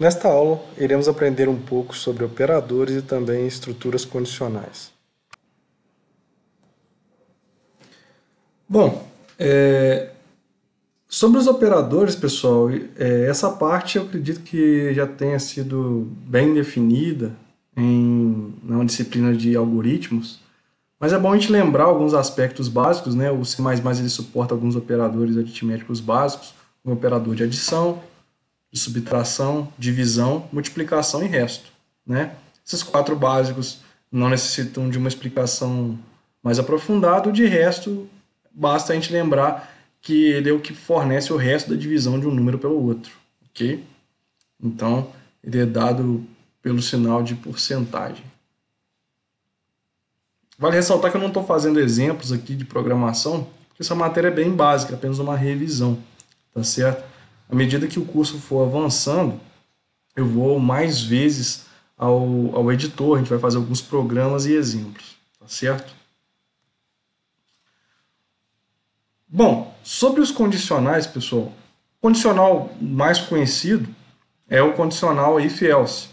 Nesta aula, iremos aprender um pouco sobre operadores e também estruturas condicionais. Bom, sobre os operadores, pessoal, essa parte eu acredito que já tenha sido bem definida na disciplina de algoritmos, mas é bom a gente lembrar alguns aspectos básicos, né? O C++ ele suporta alguns operadores aritméticos básicos, como operador de adição, de subtração, divisão, multiplicação e resto, né? Esses 4 básicos não necessitam de uma explicação mais aprofundada, de resto, basta a gente lembrar que ele é o que fornece o resto da divisão de um número pelo outro, ok? Então, ele é dado pelo sinal de porcentagem. Vale ressaltar que eu não estou fazendo exemplos aqui de programação, porque essa matéria é bem básica, apenas uma revisão, tá certo? À medida que o curso for avançando, eu vou mais vezes ao editor, a gente vai fazer alguns programas e exemplos, tá certo? Bom, sobre os condicionais, pessoal, o condicional mais conhecido é o condicional if-else.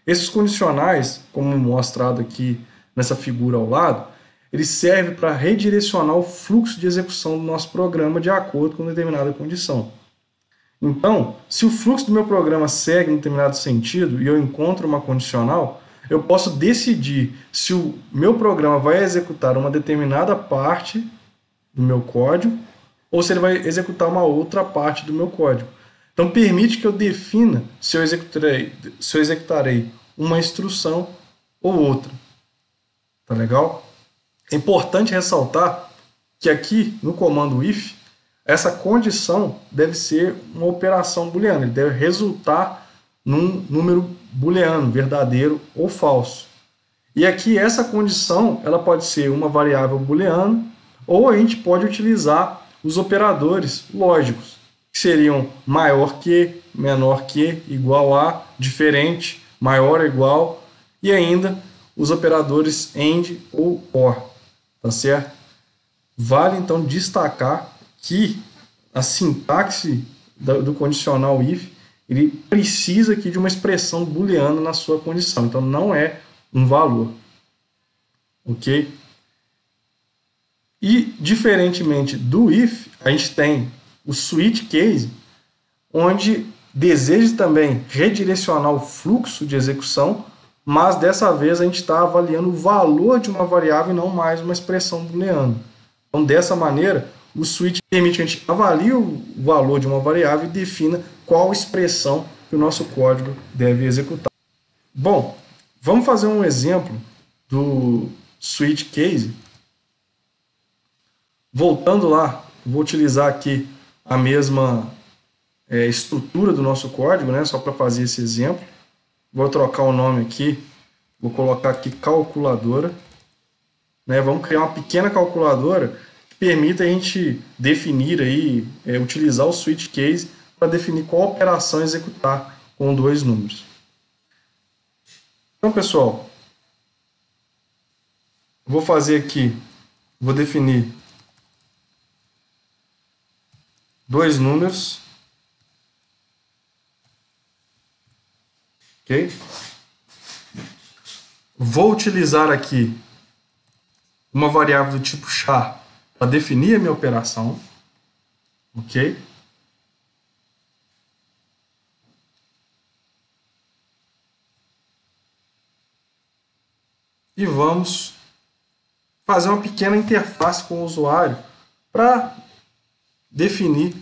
Esses condicionais, como mostrado aqui nessa figura ao lado, eles servem para redirecionar o fluxo de execução do nosso programa de acordo com determinada condição. Então, se o fluxo do meu programa segue em determinado sentido e eu encontro uma condicional, eu posso decidir se o meu programa vai executar uma determinada parte do meu código ou se ele vai executar uma outra parte do meu código. Então, permite que eu defina se eu executarei uma instrução ou outra. Tá legal? É importante ressaltar que aqui no comando if, essa condição deve ser uma operação booleana, ele deve resultar num número booleano, verdadeiro ou falso. E aqui essa condição ela pode ser uma variável booleana ou a gente pode utilizar os operadores lógicos, que seriam maior que, menor que, igual a, diferente, maior ou igual, e ainda os operadores AND ou OR, tá certo? Vale então destacar que a sintaxe do condicional if, ele precisa aqui de uma expressão booleana na sua condição, então não é um valor, ok? E, diferentemente do if, a gente tem o switch case, onde deseja também redirecionar o fluxo de execução, mas dessa vez a gente está avaliando o valor de uma variável e não mais uma expressão booleana. Então, dessa maneira, o switch permite que a gente avalie o valor de uma variável e defina qual expressão que o nosso código deve executar. Bom, vamos fazer um exemplo do switch case. Voltando lá, vou utilizar aqui a mesma estrutura do nosso código, né, só para fazer esse exemplo. Vou trocar o nome aqui, vou colocar aqui calculadora. Né, vamos criar uma pequena calculadora que permita a gente definir aí, utilizar o switch case para definir qual operação executar com 2 números. Então, pessoal, vou fazer aqui, vou definir 2 números, ok? Vou utilizar aqui uma variável do tipo char para definir a minha operação, ok? E vamos fazer uma pequena interface com o usuário para definir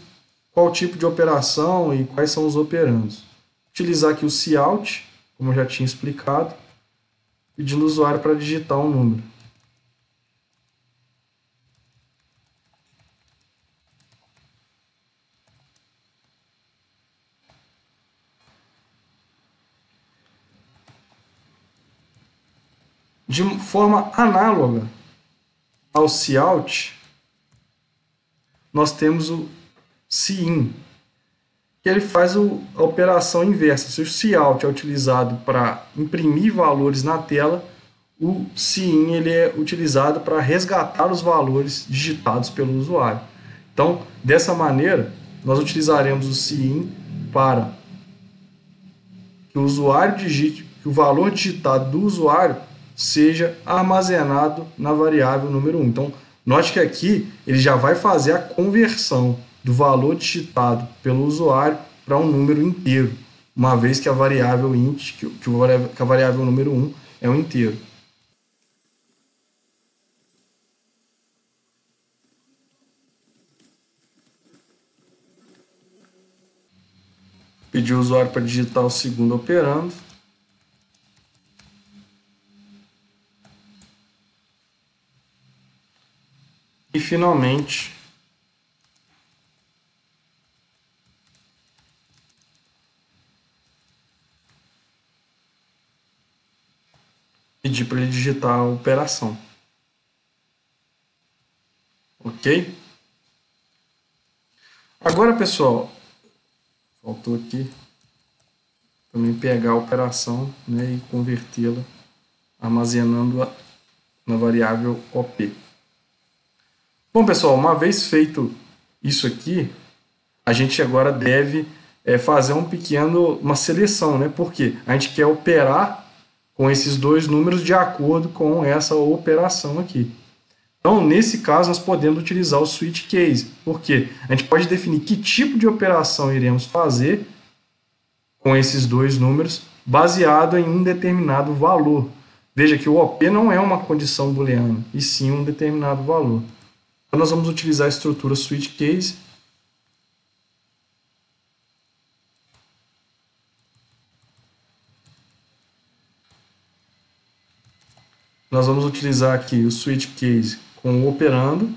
qual tipo de operação e quais são os operandos. Utilizar aqui o cout, como eu já tinha explicado, pedindo ao usuário para digitar um número. De forma análoga ao cout, nós temos o cin, que ele faz a operação inversa. Se o cout é utilizado para imprimir valores na tela, o cin ele é utilizado para resgatar os valores digitados pelo usuário. Então, dessa maneira, nós utilizaremos o cin para que o usuário digite, que o valor digitado do usuário seja armazenado na variável número 1. Então, note que aqui ele já vai fazer a conversão do valor digitado pelo usuário para um número inteiro, uma vez que a variável int, que a variável número 1 é um inteiro. Pedir o usuário para digitar o segundo operando. E finalmente, pedir para ele digitar a operação. Ok? Agora, pessoal, faltou aqui também pegar a operação, né, e convertê-la, armazenando-a na variável OP. Bom, pessoal, uma vez feito isso aqui, a gente agora deve fazer uma seleção, né? Porque a gente quer operar com esses dois números de acordo com essa operação aqui. Então, nesse caso, nós podemos utilizar o switch case, porque a gente pode definir que tipo de operação iremos fazer com esses dois números, baseado em um determinado valor. Veja que o OP não é uma condição booleana, e sim um determinado valor. Então, nós vamos utilizar a estrutura switch case. Nós vamos utilizar aqui o switch case com o operando.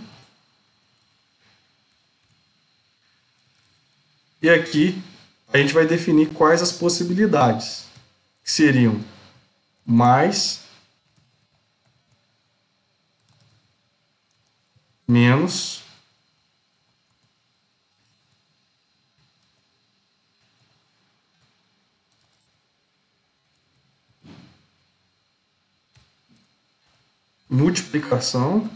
E aqui a gente vai definir quais as possibilidades, que seriam mais, menos, multiplicação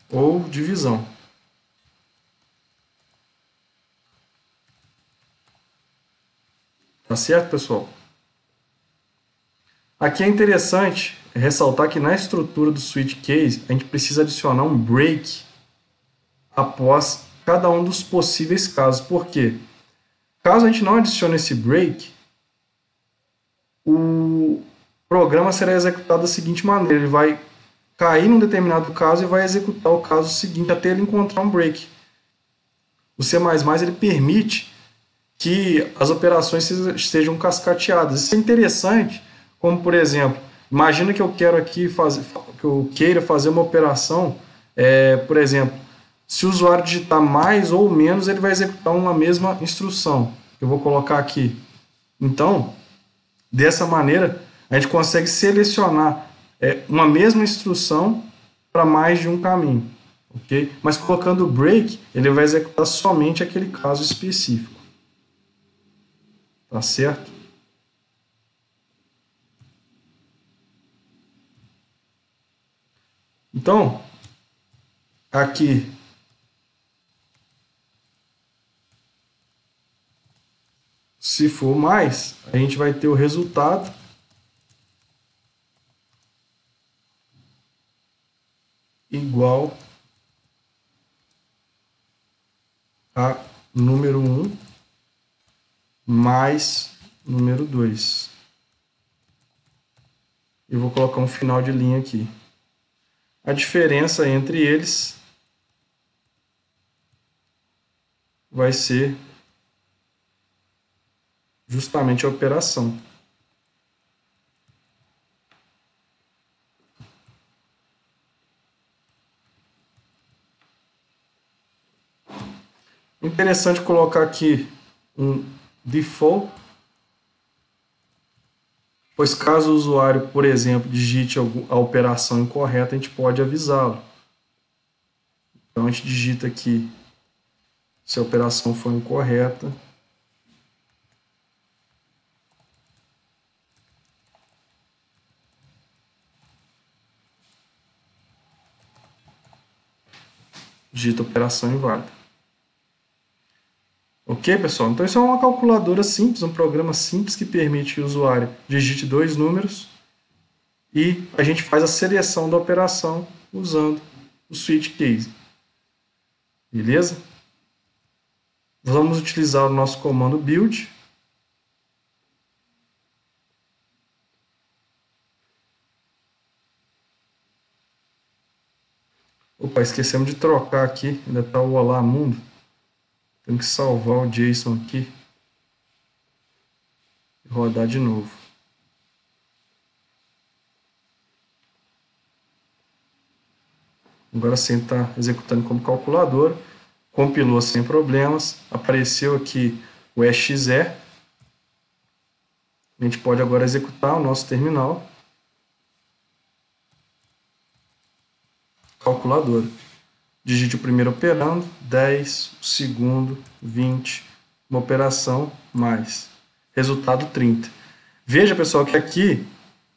ou divisão. Tá certo, pessoal? Aqui é interessante ressaltar que na estrutura do switch case a gente precisa adicionar um break após cada um dos possíveis casos. Por quê? Caso a gente não adicione esse break, o programa será executado da seguinte maneira: ele vai cair num determinado caso e vai executar o caso seguinte até ele encontrar um break. O C++ ele permite que as operações sejam cascateadas. Isso é interessante, como por exemplo, imagina que eu quero aqui que eu queira fazer uma operação, por exemplo, se o usuário digitar mais ou menos, ele vai executar uma mesma instrução. Eu vou colocar aqui. Então, dessa maneira, a gente consegue selecionar uma mesma instrução para mais de um caminho. Okay? Mas colocando o break, ele vai executar somente aquele caso específico. Tá certo? Então, aqui se for mais, a gente vai ter o resultado igual a número 1 mais número 2. Eu vou colocar um final de linha aqui. A diferença entre eles vai ser justamente a operação. Interessante colocar aqui um default, pois caso o usuário, por exemplo, digite a operação incorreta, a gente pode avisá-lo. Então a gente digita aqui se a operação for incorreta. Digita operação inválida. Ok, pessoal? Então isso é uma calculadora simples, um programa simples que permite que o usuário digite 2 números e a gente faz a seleção da operação usando o switch case. Beleza? Vamos utilizar o nosso comando build. Opa, esquecemos de trocar aqui, ainda está o Olá Mundo. Tenho que salvar o JSON aqui e rodar de novo. Agora sim está executando como calculadora. Compilou sem problemas. Apareceu aqui o exe. A gente pode agora executar o nosso terminal. Calculadora. Digite o primeiro operando, 10, o segundo, 20, uma operação, mais. Resultado 30. Veja, pessoal, que aqui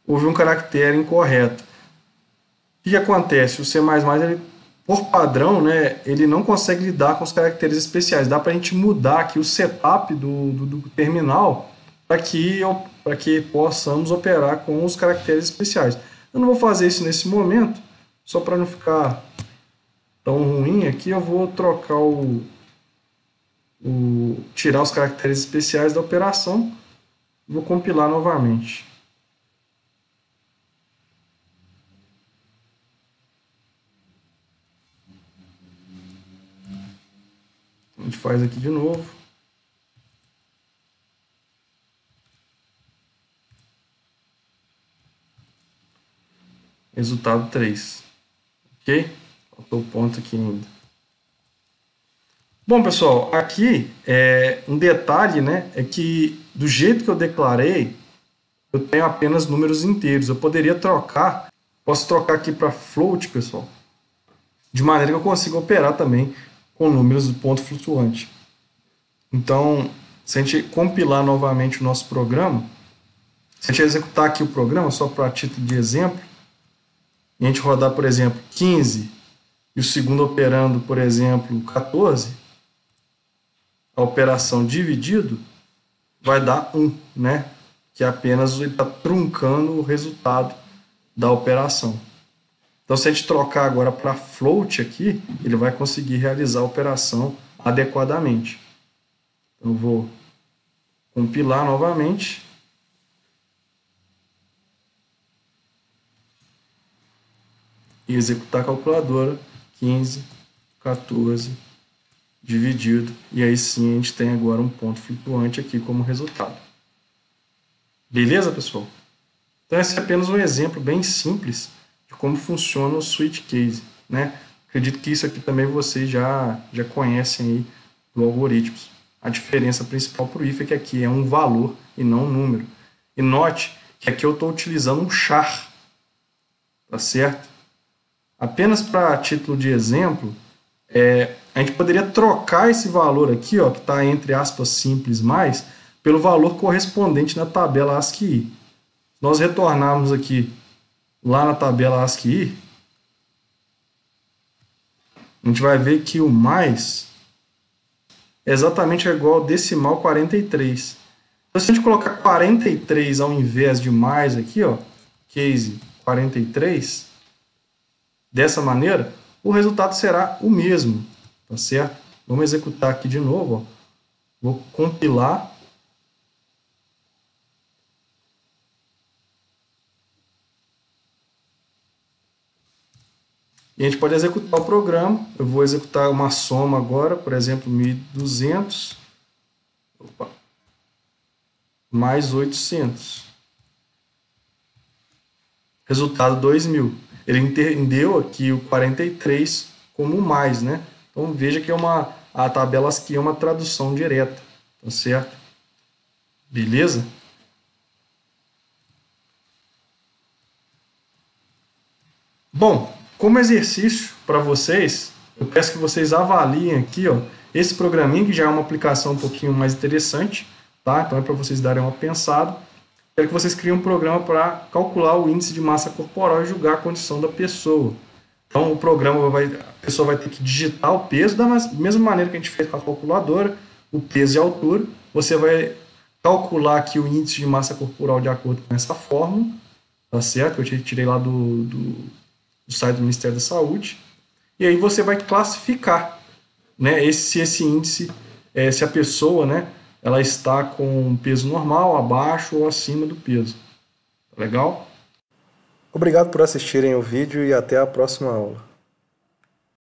houve um caractere incorreto. O que acontece? O C++, ele, por padrão, né, ele não consegue lidar com os caracteres especiais. Dá para a gente mudar aqui o setup do terminal para que possamos operar com os caracteres especiais. Eu não vou fazer isso nesse momento, só para não ficar tão ruim aqui, eu vou trocar tirar os caracteres especiais da operação e vou compilar novamente. A gente faz aqui de novo. Resultado 3. Ok? Faltou o ponto aqui ainda. Bom, pessoal, aqui um detalhe, né, é que do jeito que eu declarei, eu tenho apenas números inteiros. Eu poderia trocar, posso trocar aqui para float, pessoal, de maneira que eu consiga operar também com números do ponto flutuante. Então, se a gente compilar novamente o nosso programa, se a gente executar aqui o programa, só para título de exemplo, e a gente rodar, por exemplo, 15 e o segundo operando, por exemplo, 14, a operação dividido vai dar 1, né? Que é apenas ele está truncando o resultado da operação. Então, se a gente trocar agora para float aqui, ele vai conseguir realizar a operação adequadamente. Então, eu vou compilar novamente. E executar a calculadora, 15, 14, dividido. E aí sim a gente tem agora um ponto flutuante aqui como resultado. Beleza, pessoal? Então esse é apenas um exemplo bem simples de como funciona o switch case, né? Acredito que isso aqui também vocês já conhecem aí do algoritmo. A diferença principal para o if é que aqui é um valor e não um número. E note que aqui eu estou utilizando um char, tá certo? Apenas para título de exemplo, a gente poderia trocar esse valor aqui, ó, que está entre aspas simples mais, pelo valor correspondente na tabela ASCII. Se nós retornarmos aqui lá na tabela ASCII, a gente vai ver que o mais é exatamente igual ao decimal 43. Então, se a gente colocar 43 ao invés de mais aqui, ó, case 43, dessa maneira, o resultado será o mesmo, tá certo? Vamos executar aqui de novo, ó. Vou compilar. E a gente pode executar o programa. Eu vou executar uma soma agora, por exemplo, 1.200 mais 800. Resultado 2.000. Ele entendeu aqui o 43 como mais, né? Então veja que a tabela aqui é uma tradução direta, tá certo? Beleza? Bom, como exercício para vocês, eu peço que vocês avaliem aqui, ó, esse programinha que já é uma aplicação um pouquinho mais interessante, tá? Então é para vocês darem uma pensada. Quero que vocês criem um programa para calcular o índice de massa corporal e julgar a condição da pessoa. Então o programa a pessoa vai ter que digitar o peso da mesma maneira que a gente fez com a calculadora, o peso e a altura. Você vai calcular aqui o índice de massa corporal de acordo com essa fórmula, tá certo? Eu tirei lá do site do Ministério da Saúde. E aí você vai classificar, né, se esse índice, se a pessoa, né, ela está com peso normal, abaixo ou acima do peso. Legal? Obrigado por assistirem o vídeo e até a próxima aula.